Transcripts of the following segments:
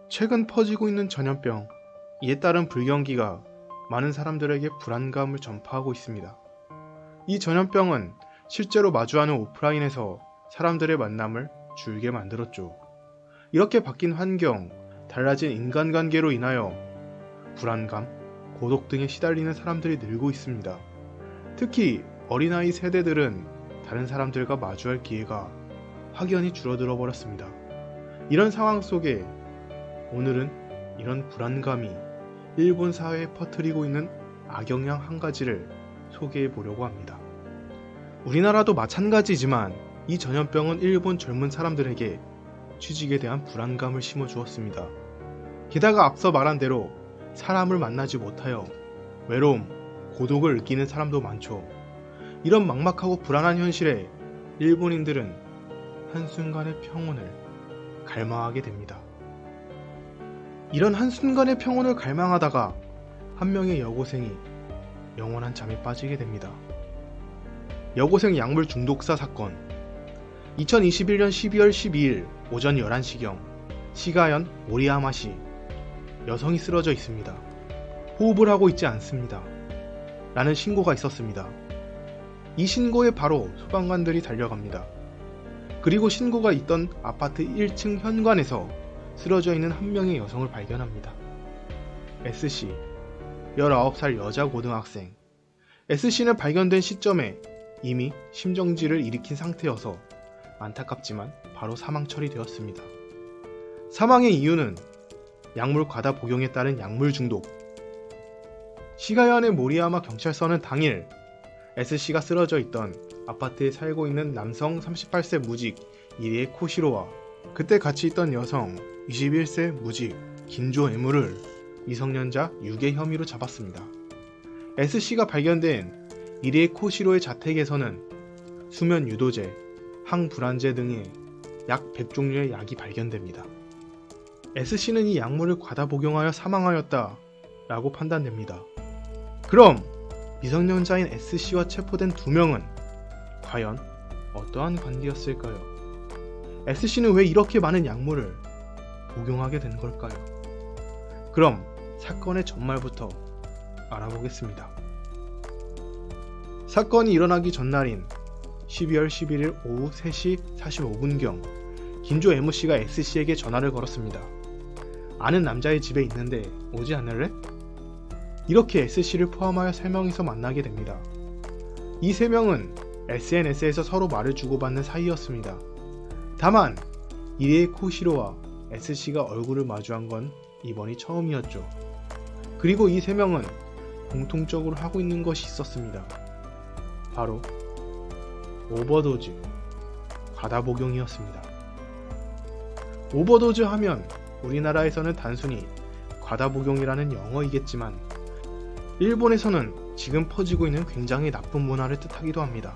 최근 퍼지고 있는 전염병, 이에 따른 불경기가 많은 사람들에게 불안감을 전파하고 있습니다. 이 전염병은 실제로 마주하는 오프라인에서 사람들의 만남을 줄게 만들었죠. 이렇게 바뀐 환경, 달라진 인간관계로 인하여 불안감, 고독 등에 시달리는 사람들이 늘고 있습니다. 특히 어린아이 세대들은 다른 사람들과 마주할 기회가 확연히 줄어들어 버렸습니다. 이런 상황 속에 오늘은 이런 불안감이 일본 사회에 퍼뜨리고 있는 악영향 한 가지를 소개해 보려고 합니다. 우리나라도 마찬가지지만 이 전염병은 일본 젊은 사람들에게 취직에 대한 불안감을 심어 주었습니다. 게다가 앞서 말한 대로 사람을 만나지 못하여 외로움, 고독을 느끼는 사람도 많죠. 이런 막막하고 불안한 현실에 일본인들은 한순간의 평온을 갈망하게 됩니다. 이런 한순간의 평온을 갈망하다가 한 명의 여고생이 영원한 잠에 빠지게 됩니다. 여고생 약물 중독사 사건. 2021년 12월 12일 오전 11시경 시가현 오리야마시 여성이 쓰러져 있습니다. 호흡을 하고 있지 않습니다. 라는 신고가 있었습니다. 이 신고에 바로 소방관들이 달려갑니다. 그리고 신고가 있던 아파트 1층 현관에서 쓰러져 있는 한 명의 여성을 발견합니다. S씨, 19살 여자 고등학생. S씨는 발견된 시점에 이미 심정지를 일으킨 상태여서 안타깝지만 바로 사망 처리되었습니다. 사망의 이유는 약물 과다 복용에 따른 약물 중독. 시가현의 모리야마 경찰서는 당일 S씨가 쓰러져 있던 아파트에 살고 있는 남성 38세 무직 이리에 코시로와 그때 같이 있던 여성 21세 무직 긴조 에무를 미성년자 유괴 혐의로 잡았습니다. S씨가 발견된 이리에 코시로의 자택에서는 수면 유도제, 항불안제 등의 약 100종류의 약이 발견됩니다. S씨는 이 약물을 과다 복용하여 사망하였다 라고 판단됩니다. 그럼 미성년자인 S씨와 체포된 두 명은 과연 어떠한 관계였을까요? S씨는 왜 이렇게 많은 약물을 복용하게 된 걸까요? 그럼 사건의 전말부터 알아보겠습니다. 사건이 일어나기 전날인 12월 11일 오후 3시 45분경 긴조 M씨가 S씨에게 전화를 걸었습니다. 아는 남자의 집에 있는데 오지 않을래? 이렇게 S씨를 포함하여 3명이서 만나게 됩니다. 이 3명은 SNS에서 서로 말을 주고받는 사이였습니다. 다만 이리에 코시로와 S씨가 얼굴을 마주한 건 이번이 처음이었죠. 그리고 이 3명은 공통적으로 하고 있는 것이 있었습니다. 바로 오버도즈, 과다 복용이었습니다. 오버도즈 하면 우리나라에서는 단순히 과다 복용이라는 영어이겠지만 일본에서는 지금 퍼지고 있는 굉장히 나쁜 문화를 뜻하기도 합니다.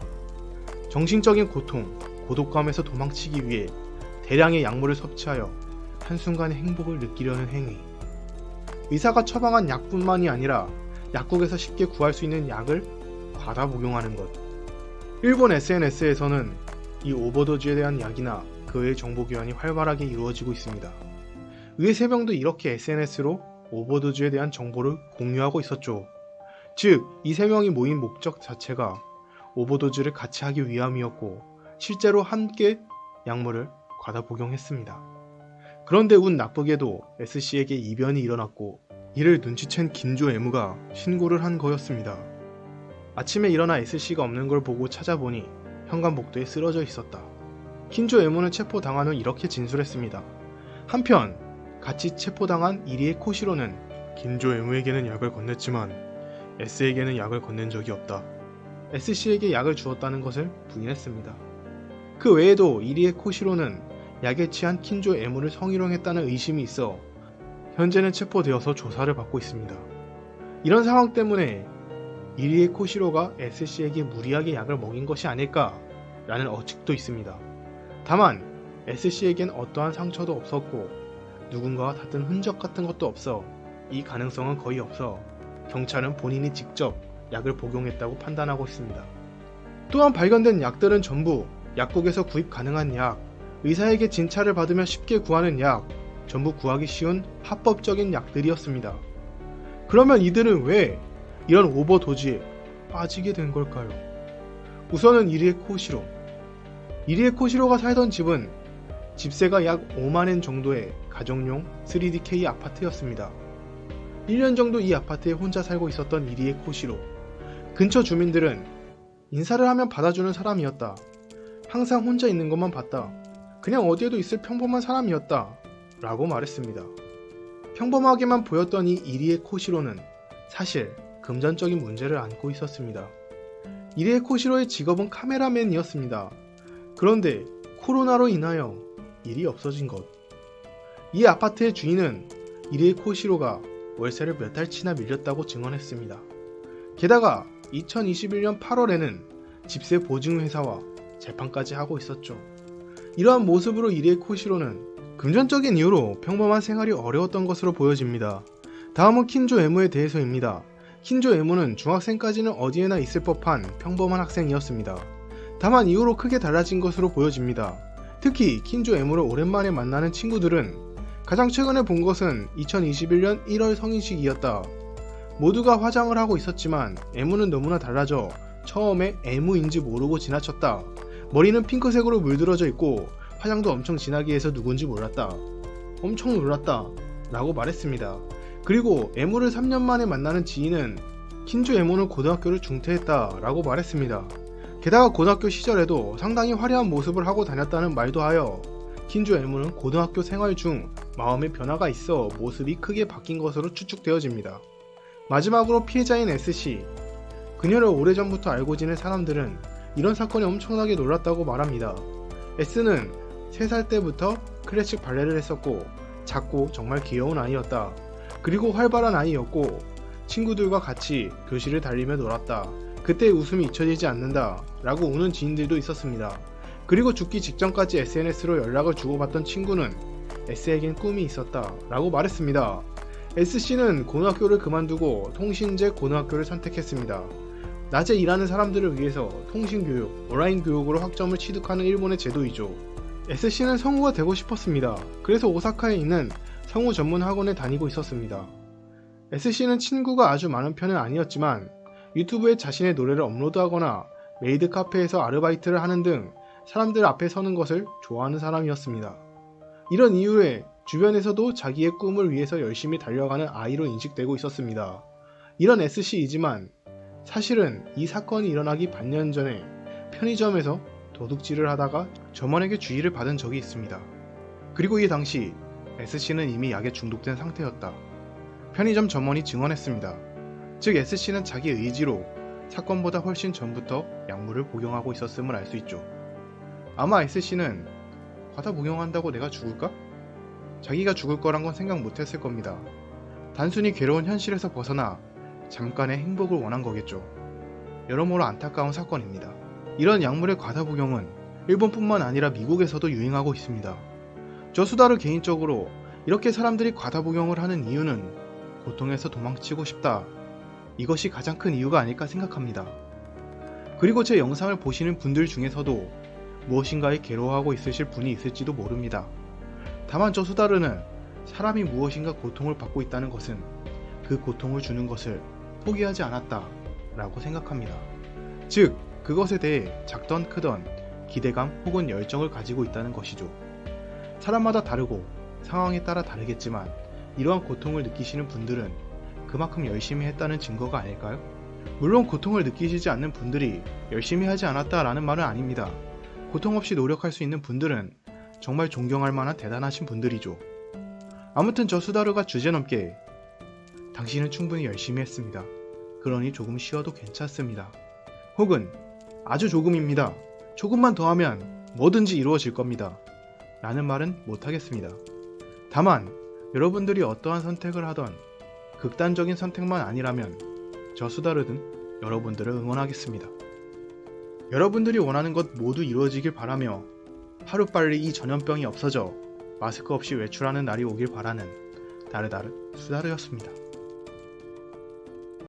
정신적인 고통, 고독감에서 도망치기 위해 대량의 약물을 섭취하여 한순간의 행복을 느끼려는 행위. 의사가 처방한 약뿐만이 아니라 약국에서 쉽게 구할 수 있는 약을 과다 복용하는 것. 일본 SNS에서는 이 오버도즈에 대한 약이나 그 외의 정보 교환이 활발하게 이루어지고 있습니다. 의의 3명도 이렇게 SNS로 오버도즈에 대한 정보를 공유하고 있었죠. 즉, 이 3명이 모인 목적 자체가 오버도즈를 같이 하기 위함이었고 실제로 함께 약물을 과다 복용했습니다. 그런데 운 나쁘게도 S씨에게 이변이 일어났고 이를 눈치챈 긴조 M가 신고를 한 거였습니다. 아침에 일어나 S씨가 없는 걸 보고 찾아보니 현관 복도에 쓰러져 있었다. 긴조 M는 체포당한 후 이렇게 진술했습니다. 한편 같이 체포당한 이리에 코시로는 긴조 M에게는 약을 건넸지만 S에게는 약을 건넨 적이 없다. S씨에게 약을 주었다는 것을 부인했습니다. 그 외에도 이리에 코시로는 약에 취한 긴조 M를 성희롱했다는 의심이 있어 현재는 체포되어서 조사를 받고 있습니다. 이런 상황 때문에 이리에 코시로가 S씨에게 무리하게 약을 먹인 것이 아닐까라는 억측도 있습니다. 다만 S씨에겐 어떠한 상처도 없었고 누군가와 다툰 흔적 같은 것도 없어 이 가능성은 거의 없어 경찰은 본인이 직접 약을 복용했다고 판단하고 있습니다. 또한 발견된 약들은 전부 약국에서 구입 가능한 약, 의사에게 진찰을 받으면 쉽게 구하는 약, 전부 구하기 쉬운 합법적인 약들이었습니다. 그러면 이들은 왜 이런 오버도즈에 빠지게 된 걸까요? 우선은 이리에 코시로. 이리에 코시로가 살던 집은 집세가 약 5만엔 정도의 가정용 3DK 아파트였습니다. 1년 정도 이 아파트에 혼자 살고 있었던 이리에 코시로. 근처 주민들은 인사를 하면 받아주는 사람이었다. 항상 혼자 있는 것만 봤다. 그냥 어디에도 있을 평범한 사람이었다. 라고 말했습니다. 평범하게만 보였던 이 이리에 코시로는 사실 금전적인 문제를 안고 있었습니다. 이리에 코시로의 직업은 카메라맨이었습니다. 그런데 코로나로 인하여 일이 없어진 것. 이 아파트의 주인은 이리에 코시로가 월세를 몇 달치나 밀렸다고 증언했습니다. 게다가 2021년 8월에는 집세 보증회사와 재판까지 하고 있었죠. 이러한 모습으로 이리에 코시로는 금전적인 이유로 평범한 생활이 어려웠던 것으로 보여집니다. 다음은 킨조 에무에 대해서입니다. 킨조 에무는 중학생까지는 어디에나 있을 법한 평범한 학생이었습니다. 다만 이후로 크게 달라진 것으로 보여집니다. 특히 킨조 에무를 오랜만에 만나는 친구들은 가장 최근에 본 것은 2021년 1월 성인식이었다. 모두가 화장을 하고 있었지만 에무는 너무나 달라져 처음에 에무인지 모르고 지나쳤다. 머리는 핑크색으로 물들어져 있고 화장도 엄청 진하게 해서 누군지 몰랐다. 엄청 놀랐다. 라고 말했습니다. 그리고 에무를 3년 만에 만나는 지인은 킨조 에무는 고등학교를 중퇴했다 라고 말했습니다. 게다가 고등학교 시절에도 상당히 화려한 모습을 하고 다녔다는 말도 하여 킨조 에무는 고등학교 생활 중 마음의 변화가 있어 모습이 크게 바뀐 것으로 추측되어집니다. 마지막으로 피해자인 S씨. 그녀를 오래전부터 알고 지낸 사람들은 이런 사건에 엄청나게 놀랐다고 말합니다. S는 3살 때부터 클래식 발레를 했었고 작고 정말 귀여운 아이였다. 그리고 활발한 아이였고 친구들과 같이 교실을 달리며 놀았다. 그때 웃음이 잊혀지지 않는다 라고 우는 지인들도 있었습니다. 그리고 죽기 직전까지 SNS로 연락을 주고받던 친구는 S에겐 꿈이 있었다 라고 말했습니다. S씨는 고등학교를 그만두고 통신제 고등학교를 선택했습니다. 낮에 일하는 사람들을 위해서 통신교육, 온라인 교육으로 학점을 취득하는 일본의 제도이죠. S씨는 성우가 되고 싶었습니다. 그래서 오사카에 있는 성우 전문 학원에 다니고 있었습니다. S씨는 친구가 아주 많은 편은 아니었지만 유튜브에 자신의 노래를 업로드하거나 메이드 카페에서 아르바이트를 하는 등 사람들 앞에 서는 것을 좋아하는 사람이었습니다. 이런 이유에 주변에서도 자기의 꿈을 위해서 열심히 달려가는 아이로 인식되고 있었습니다. 이런 S씨이지만 사실은 이 사건이 일어나기 반년 전에 편의점에서 도둑질을 하다가 점원에게 주의를 받은 적이 있습니다. 그리고 이 당시 S씨는 이미 약에 중독된 상태였다. 편의점 점원이 증언했습니다. 즉 S씨는 자기 의지로 사건보다 훨씬 전부터 약물을 복용하고 있었음을 알 수 있죠. 아마 S씨는 과다 복용한다고 내가 죽을까? 자기가 죽을 거란 건 생각 못했을 겁니다. 단순히 괴로운 현실에서 벗어나 잠깐의 행복을 원한 거겠죠. 여러모로 안타까운 사건입니다. 이런 약물의 과다 복용은 일본뿐만 아니라 미국에서도 유행하고 있습니다. 저 수다르 개인적으로 이렇게 사람들이 과다 복용을 하는 이유는 고통에서 도망치고 싶다. 이것이 가장 큰 이유가 아닐까 생각합니다. 그리고 제 영상을 보시는 분들 중에서도 무엇인가에 괴로워하고 있으실 분이 있을지도 모릅니다. 다만 저 수다르는 사람이 무엇인가 고통을 받고 있다는 것은 그 고통을 주는 것을 포기하지 않았다 라고 생각합니다. 즉 그것에 대해 작던 크던 기대감 혹은 열정을 가지고 있다는 것이죠. 사람마다 다르고 상황에 따라 다르겠지만 이러한 고통을 느끼시는 분들은 그만큼 열심히 했다는 증거가 아닐까요? 물론 고통을 느끼시지 않는 분들이 열심히 하지 않았다라는 말은 아닙니다. 고통 없이 노력할 수 있는 분들은 정말 존경할 만한 대단하신 분들이죠. 아무튼 저 수다르가 주제넘게 당신은 충분히 열심히 했습니다. 그러니 조금 쉬어도 괜찮습니다. 혹은 아주 조금입니다. 조금만 더 하면 뭐든지 이루어질 겁니다. 라는 말은 못하겠습니다. 다만 여러분들이 어떠한 선택을 하던 극단적인 선택만 아니라면 저 수다르든 여러분들을 응원하겠습니다. 여러분들이 원하는 것 모두 이루어지길 바라며 하루빨리 이 전염병이 없어져 마스크 없이 외출하는 날이 오길 바라는 다르다르 수다르였습니다.